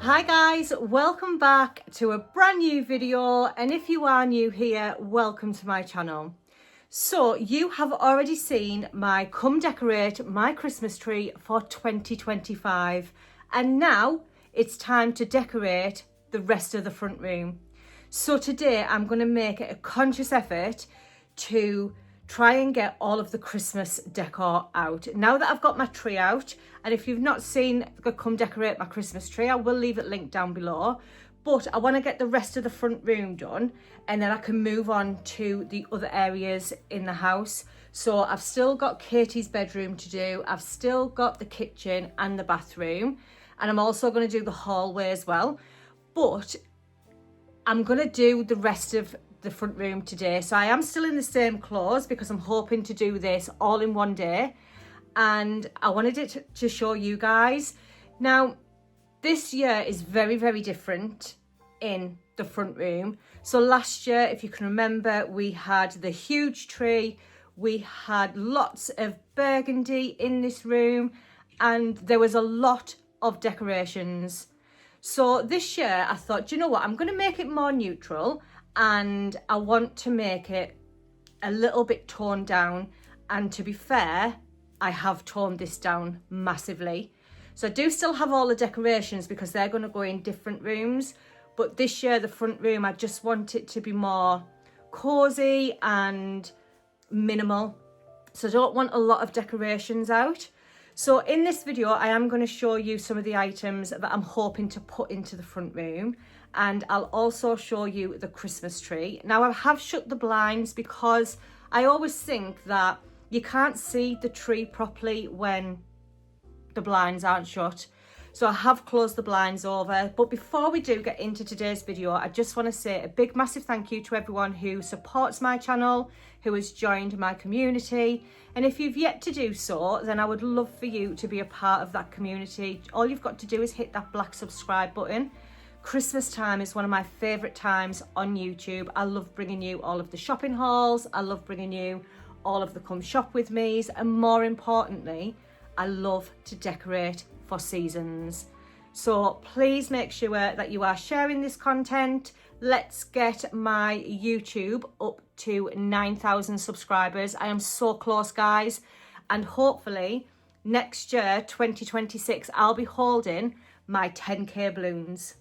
Hi guys, welcome back to a brand new video, and if you are new here, welcome to my channel. So you have already seen my come decorate my Christmas tree for 2025, and now it's time to decorate the rest of the front room. So today I'm going to make it a conscious effort to try and get all of the Christmas decor out. Now that I've got my tree out, and if you've not seen the come decorate my Christmas tree, I will leave it linked down below. But I want to get the rest of the front room done, and then I can move on to the other areas in the house. So I've still got Katie's bedroom to do. I've still got the kitchen and the bathroom, and I'm also going to do the hallway as well. But I'm going to do the rest of the front room today. So I am still in the same clothes because I'm hoping to do this all in one day, and I wanted it to show you guys. Now this year is very different in the front room. So last year, if you can remember, we had the huge tree, we had lots of burgundy in this room, and there was a lot of decorations. So this year I thought, you know what, I'm going to make it more neutral, and I want to make it a little bit toned down. And to be fair, I have toned this down massively. So I do still have all the decorations because they're going to go in different rooms. But this year, the front room, I just want it to be more cozy and minimal. So I don't want a lot of decorations out. So in this video, I am going to show you some of the items that I'm hoping to put into the front room. And I'll also show you the Christmas tree. Now I have shut the blinds because I always think that you can't see the tree properly when the blinds aren't shut. So I have closed the blinds over. But before we do get into today's video, I just want to say a big massive thank you to everyone who supports my channel, who has joined my community. And if you've yet to do so, then I would love for you to be a part of that community. All you've got to do is hit that black subscribe button. Christmas time is one of my favourite times on YouTube. I love bringing you all of the shopping hauls. I love bringing you all of the come shop with me's. And more importantly, I love to decorate for seasons. So please make sure that you are sharing this content. Let's get my YouTube up to 9,000 subscribers. I am so close, guys. And hopefully next year, 2026, I'll be holding my 10k balloons.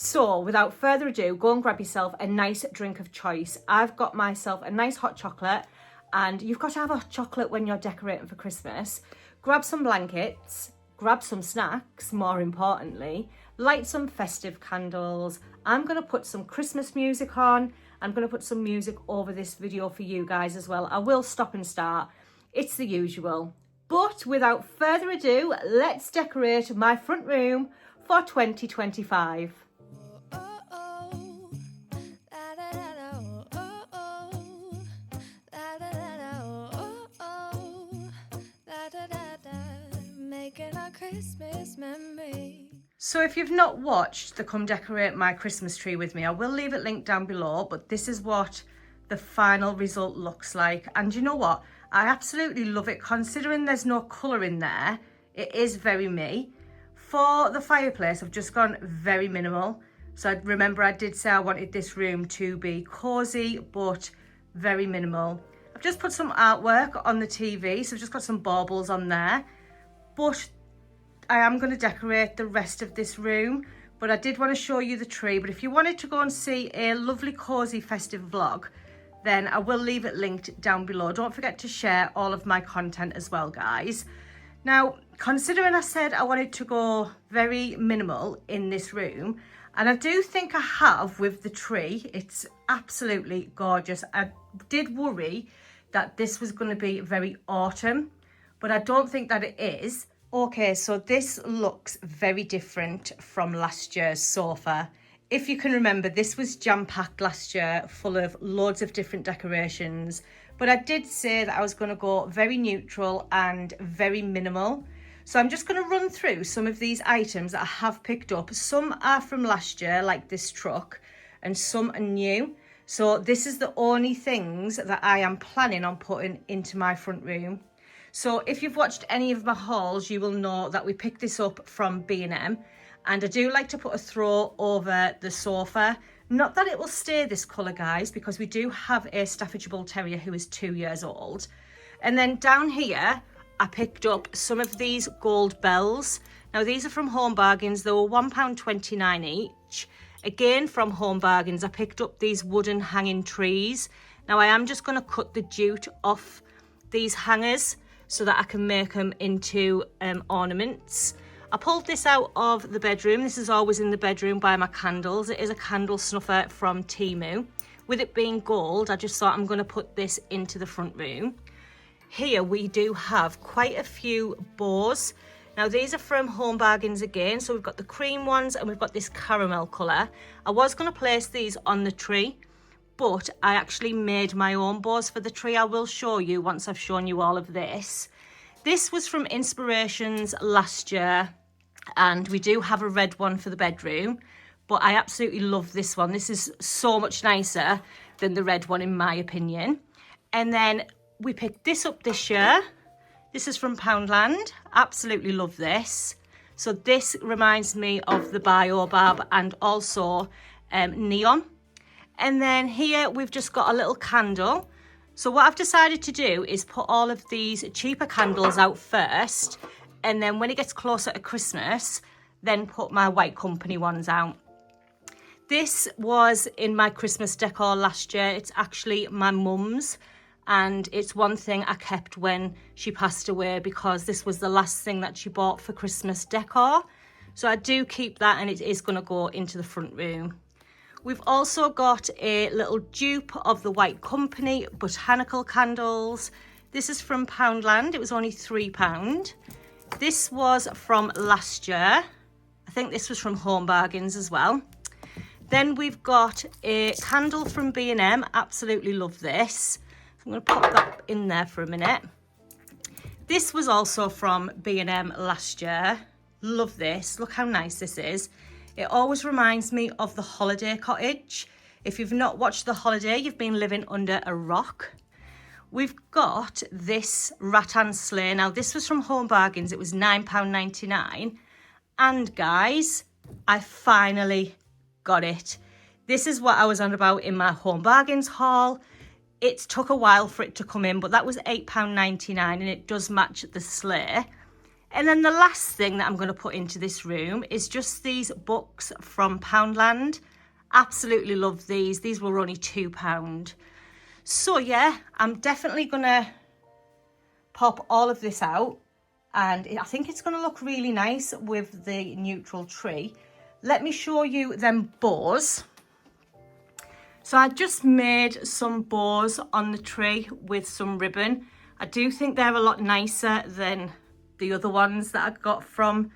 So without further ado, go and grab yourself a nice drink of choice. I've got myself a nice hot chocolate, and you've got to have a chocolate when you're decorating for Christmas. Grab some blankets, grab some snacks, more importantly, light some festive candles. I'm going to put some Christmas music on. I'm going to put some music over this video for you guys as well. I will stop and start. It's the usual. But without further ado, let's decorate my front room for 2025. Christmas memory. So if you've not watched the come decorate my Christmas tree with me, I will leave it linked down below, but this is what the final result looks like. And you know what, I absolutely love it. Considering there's no colour in there, it is very me. For the fireplace, I've just gone very minimal. So remember, I did say I wanted this room to be cozy but very minimal. I've just put some artwork on the TV, so I've just got some baubles on there. But I am going to decorate the rest of this room. But I did want to show you the tree. But if you wanted to go and see a lovely cozy festive vlog, then I will leave it linked down below. Don't forget to share all of my content as well, guys. Now, considering I said I wanted to go very minimal in this room, and I do think I have with the tree. It's absolutely gorgeous. I did worry that this was going to be very autumn, but I don't think that it is. Okay, so this looks very different from last year's sofa. If you can remember, this was jam-packed last year, full of loads of different decorations. But I did say that I was going to go very neutral and very minimal. So I'm just going to run through some of these items that I have picked up. Some are from last year, like this truck, and some are new. So this is the only things that I am planning on putting into my front room. So if you've watched any of my hauls, you will know that we picked this up from B&M. And I do like to put a throw over the sofa. Not that it will stay this colour, guys, because we do have a Staffordshire Bull Terrier who is 2 years old. And then down here, I picked up some of these gold bells. Now, these are from Home Bargains. They were £1.29 each. Again, from Home Bargains, I picked up these wooden hanging trees. Now, I am just going to cut the jute off these hangers so that I can make them into ornaments. I pulled this out of the bedroom. This is always in the bedroom by my candles. It is a candle snuffer from Temu. With it being gold, I just thought I'm going to put this into the front room. Here we do have quite a few bows. Now these are from Home Bargains again. So we've got the cream ones and we've got this caramel colour. I was going to place these on the tree, but I actually made my own bows for the tree. I will show you once I've shown you all of this. This was from Inspirations last year, and we do have a red one for the bedroom, but I absolutely love this one. This is so much nicer than the red one in my opinion. And then we picked this up this year. This is from Poundland. Absolutely love this. So this reminds me of the Baobab and also neon. And then here we've just got a little candle. So what I've decided to do is put all of these cheaper candles out first, and then when it gets closer to Christmas, then put my White Company ones out. This was in my Christmas decor last year. It's actually my mum's, and it's one thing I kept when she passed away because this was the last thing that she bought for Christmas decor. So I do keep that, and it is going to go into the front room. We've also got a little dupe of the White Company botanical candles. This is from Poundland. It was only £3. This was from last year. I think this was from Home Bargains as well. Then we've got a candle from B&M. Absolutely love this. So I'm going to pop that in there for a minute. This was also from B&M last year. Love this. Look how nice this is. It always reminds me of the Holiday Cottage. If you've not watched The Holiday, you've been living under a rock. We've got this rattan sleigh. Now, this was from Home Bargains. It was £9.99. And guys, I finally got it. This is what I was on about in my Home Bargains haul. It took a while for it to come in, but that was £8.99, and it does match the sleigh. And then the last thing that I'm going to put into this room is just these books from Poundland. Absolutely love these. These were only £2. So yeah, I'm definitely going to pop all of this out. And I think it's going to look really nice with the neutral tree. Let me show you them bows. So I just made some bows on the tree with some ribbon. I do think they're a lot nicer than the other ones that I got from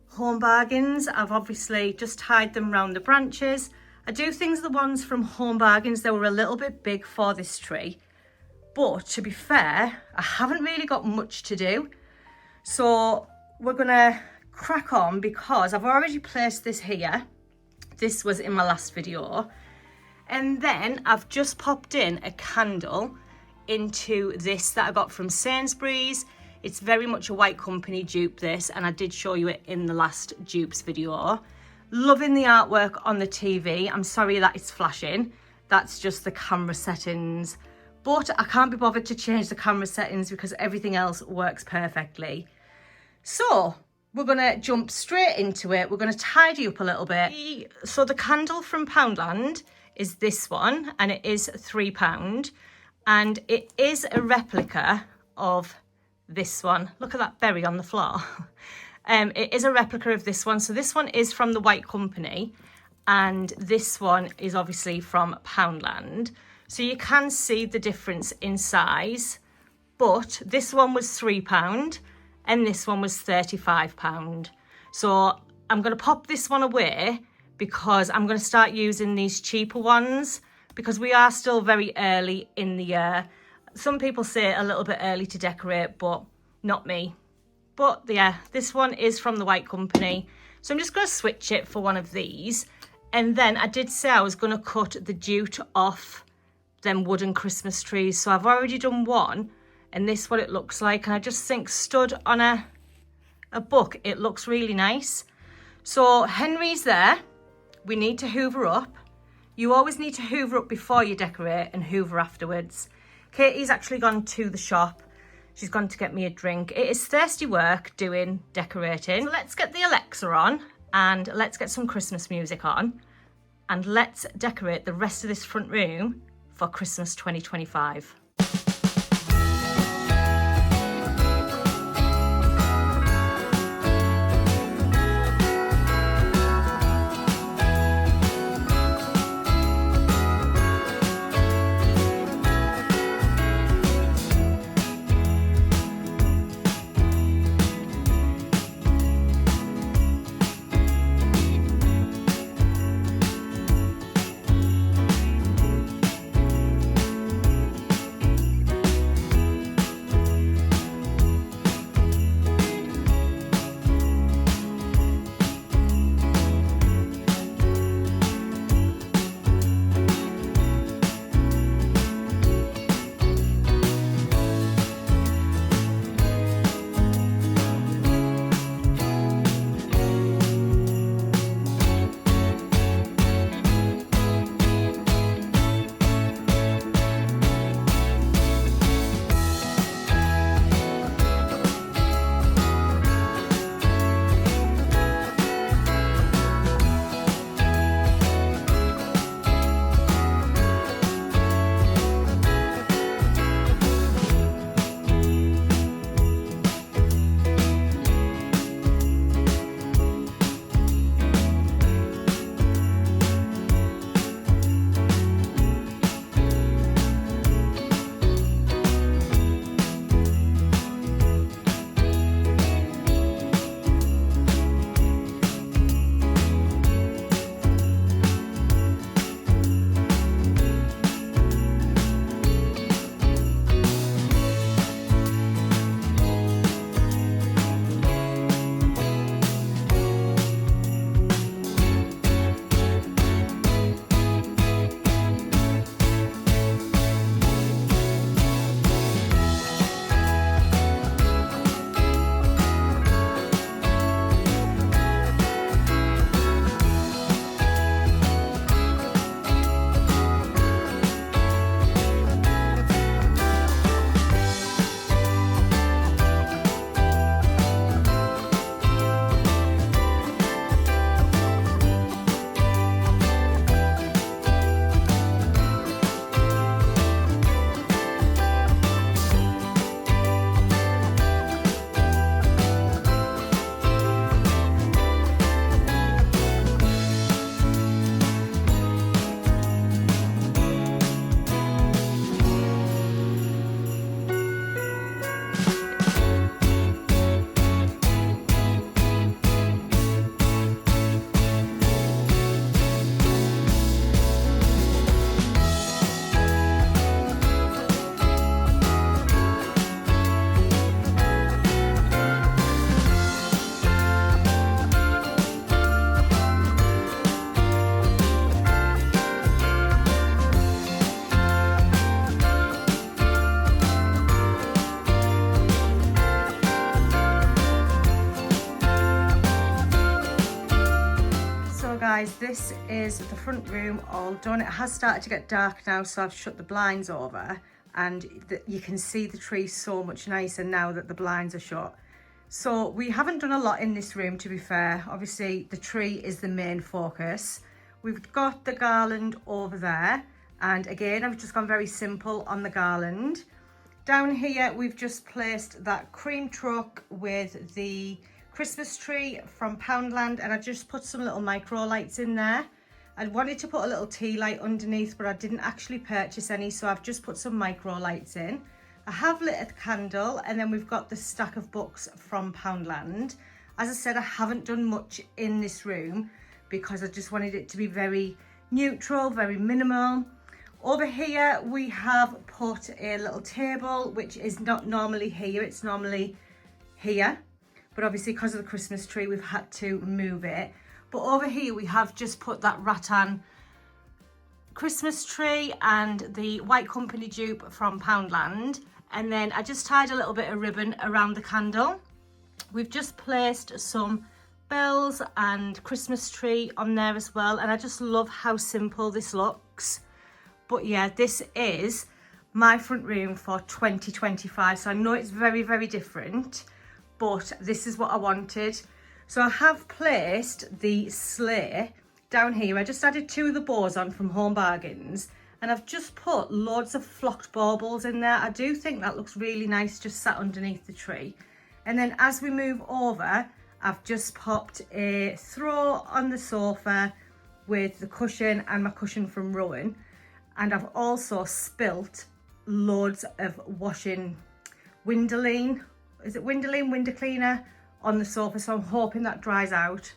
Home Bargains. I've obviously just tied them around the branches. I do think the ones from Home Bargains, they were a little bit big for this tree. But to be fair, I haven't really got much to do. So we're gonna crack on because I've already placed this here. This was in my last video. And then I've just popped in a candle into this that I got from Sainsbury's. It's very much a White Company dupe, this, and I did show you it in the last dupes video. Loving the artwork on the TV. I'm sorry that it's flashing. That's just the camera settings. But I can't be bothered to change the camera settings because everything else works perfectly. So we're going to jump straight into it. We're going to tidy up a little bit. So the candle from Poundland is this one, and it is £3. And it is a replica of this one. Look at that berry on the floor. It is a replica of this one. So this one is from the White Company, and this one is obviously from Poundland. So you can see the difference in size, but this one was £3 and this one was £35. So I'm going to pop this one away because I'm going to start using these cheaper ones because we are still very early in the year. Some people say a little bit early to decorate, but not me. But yeah, this one is from the White Company. So I'm just going to switch it for one of these. And then I did say I was going to cut the jute off them wooden Christmas trees. So I've already done one, and this is what it looks like. And I just think stood on a book, it looks really nice. So Henry's there. We need to hoover up. You always need to hoover up before you decorate and hoover afterwards. Katie's actually gone to the shop. She's gone to get me a drink. It is thirsty work doing decorating. So let's get the Alexa on and let's get some Christmas music on and let's decorate the rest of this front room for Christmas 2025. Guys, this is the front room all done. It has started to get dark now, so I've shut the blinds over and you can see the tree so much nicer now that the blinds are shut. So we haven't done a lot in this room, to be fair. Obviously the tree is the main focus. We've got the garland over there, and again I've just gone very simple on the garland. Down here we've just placed that cream truck with the Christmas tree from Poundland, and I just put some little micro lights in there. I wanted to put a little tea light underneath, but I didn't actually purchase any, so I've just put some micro lights in. I have lit a candle, and then we've got the stack of books from Poundland. As I said, I haven't done much in this room because I just wanted it to be very neutral, very minimal. Over here we have put a little table, which is not normally here, it's normally here. But obviously because of the Christmas tree, we've had to move it. But over here, we have just put that rattan Christmas tree and the White Company dupe from Poundland. And then I just tied a little bit of ribbon around the candle. We've just placed some bells and Christmas tree on there as well, and I just love how simple this looks. But yeah, this is my front room for 2025, so I know it's very, very different, but this is what I wanted. So I have placed the sleigh down here. I just added 2 of the bows on from Home Bargains, and I've just put loads of flocked baubles in there. I do think that looks really nice just sat underneath the tree. And then as we move over, I've just popped a throw on the sofa with the cushion and my cushion from Rowan. And I've also spilt loads of washing Windoline, is it Windoline, window cleaner on the sofa. So I'm hoping that dries out.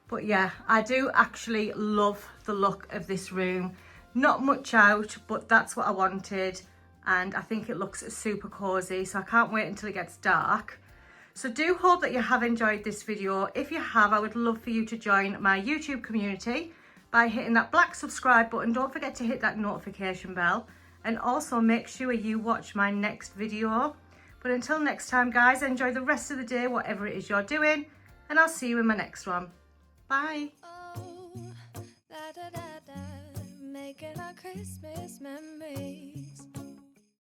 But yeah, I do actually love the look of this room. Not much out, but that's what I wanted. And I think it looks super cozy. So I can't wait until it gets dark. So do hope that you have enjoyed this video. If you have, I would love for you to join my YouTube community by hitting that black subscribe button. Don't forget to hit that notification bell, and also make sure you watch my next video. But until next time, guys, enjoy the rest of the day, whatever it is you're doing, and I'll see you in my next one. Bye. Oh, da, da, da, da, making our Christmas memories.